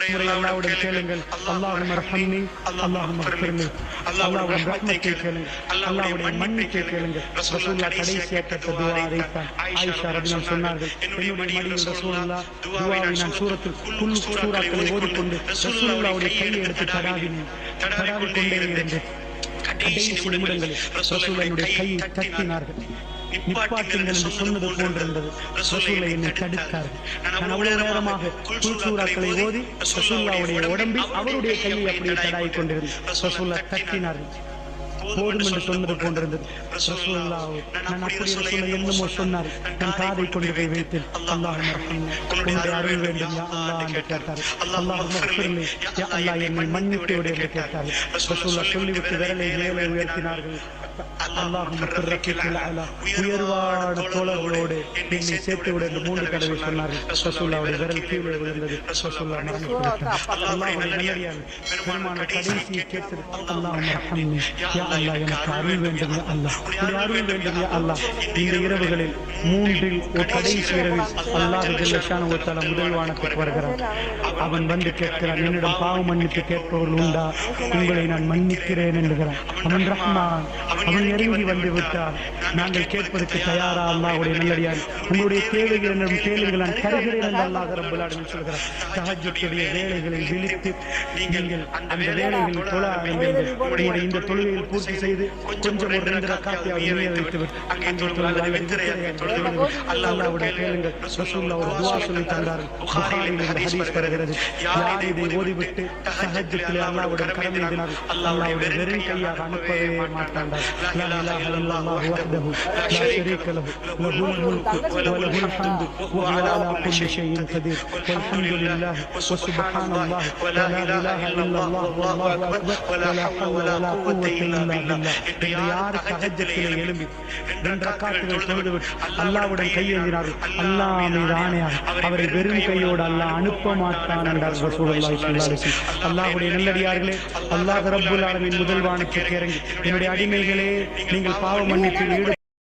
அல்லாஹ்வுடன் கேளுங்கள், அல்லாஹும்ம அர்ஹம்னி, அல்லாஹும்ம அக்ஃபிர்னி. அல்லாஹ்வுடைய ரஹ்மத்தை கேளுங்கள், அல்லாஹ்வுடைய மன்னிப்பை கேளுங்கள். ரசூலுல்லாஹ் கடைசியாக கேட்ட துஆ அதைத்தான். ஆயிஷா ரலியல்லாஹு சொன்னார்கள், என்னுடைய மடியில் ரசூலுல்லாஹ் துஆவை நான் குல் சூறாக்களை ஓதிக்கொண்டு ரசூலுல்லாஹ்வுடைய கையை எடுத்து தடாவிக் கொண்டே இருந்தேன். கடைசி நிமிடங்களில் ரசூலுல்லாஹ்வுடைய கையை தட்டினார்கள். நிப்பாட்டுங்கள் என்று சொன்னது போன்றிருந்தது. ரசூலுல்லாஹ் என்னை தடுத்தார்கள். நான் அவ்வளவு நேரமாக குல் சூறாக்களை ஓதி ரசூலுல்லாஹ்வுடைய உடம்பில் அவருடைய கையை அப்படியே தடாவிக் கொண்டிருந்தேன். ரசூலுல்லாஹ் தட்டினார்கள். போதும் என்று சொன்னது போன்றிருந்தது. ரசூலுல்லாஹ் நான் அப்படி ரசூலுல்லாஹ் என்னமோ சொன்னார். நான் காதை கொண்டு போய் வைத்தேன். அல்லாஹும்ம அர்ஹம்னி, உன்னுடைய அருள் வேண்டும் யா அல்லாஹ் என்று கேட்டார். அல்லாஹும்ம அக்ஃபிர்னி, யா அல்லாஹ் என்னை மன்னித்து விடு என்று கேட்டார். ரசூலுல்லாஹ் சொல்லிவிட்டு விரலை மேலே உயர்த்தினார்கள். அல்லாஹும்ம ரஃபீக்குல் அலா, உயர்வான தோழர்களோடு என்னை சேர்த்து விடு என்று 3 தடவை சொன்னார்கள். ரசூலுல்லாஹ்வுடைய விரல் கீழே விழுந்தது. ரசூலுல்லாஹ் மரணித்து விட்டார். அல்லாஹ்வுடைய நல்லடியார் பெருமான கடைசியை கேட்டு அல்லாஹும்ம அர்ஹம்னி, யா அல்லாஹ் எனக்கு அருள் வேண்டும் யா அல்லாஹ், உன்னுடைய அருள் வேண்டும் யா அல்லாஹ். இந்த இரவுகளில் 3 ஒரு கடைசி இரவில் அல்லாஹ் ஜல்ல ஷானஹு வ தஆலா முதல் வானத்துக்கு வருகிறான். அவன் வந்து கேட்கிறான், என்னிடம் பாவ மன்னிப்பு கேட்பவர்கள் உண்டா? உங்களை நான் மன்னிக்கிறேன் என்கிறான். அவன் ரஹ்மான், அவன் நெருங்கி வந்து விட்டார். நாங்கள் கேட்பதற்கு தயாரா? அல்லாஹ்வுடைய நல்லடியார், உங்களுடைய தேவைகள் என்னும் கேளுங்கள், நான் தருகிறேன் என்று அல்லாஹ் ரப்பல் ஆலமீன் சொல்கிறார். தஹஜ்ஜுடைய வேளைகளில் விழித்து நீங்கள் அந்த வேளைகளில் தொழ ஆரம்பிங்கள். உங்களுடைய இந்த தொழுகையில் பூர்த்தி செய்து கொஞ்சம் ஒரு 2 ரக்காத்தையாவது நீய வைத்துவிட்டு அல்லாஹ்வுடைய கேளுங்கள். ரசூலுல்லாஹ் ஒரு துஆ சொல்லி தந்தார்கள். புகாரியில் இந்த ஹதீஸ் வருகிறது. யார் இதை ஓதிவிட்டு தஹஜ்ஜுதிலே அல்லாஹ்வுடன் கரம் ஏந்தினார்கள், அல்லாஹ்வுடைய வெறும் கையாக அனுப்பவே மாட்டார்கள். லா இலாஹ இல்லல்லாஹு வஹ்தஹு லா ஷரீக லஹு லஹுல் முல்கு வ லஹுல் ஹம்து வ ஹுவ அலா குல்லி ஷைஇன் கதீர் வல்ஹம்துலில்லாஹி வ சுப்ஹானல்லாஹி வ லா இலாஹ இல்லல்லாஹு வல்லாஹு அக்பர் வ லா ஹவ்ல வ லா குவத்த இல்லா பில்லாஹ். யார் தஹஜ்ஜுதிலே எழும்பி 2 ரக்காத்துகள் தொழுதுவிட்டு அல்லாஹ்வுடன் கையேந்தினார்கள், அல்லாஹ் மீது ஆணையாக அவரை வெறும் கையோடு அல்லாஹ் அனுப்ப மாட்டான் என்றார் ரசூலுல்லாஹி ஸல்லல்லாஹு அலைஹி வஸல்லம். அல்லாஹ்வுடைய நல்லடியார்களே, அல்லாஹ் ரப்பல் ஆலமீன் முதல் வானத்துக்கு இறங்கி, என்னுடைய அடிமைகளே, நீங்கள் பாவ மன்னிப்பில்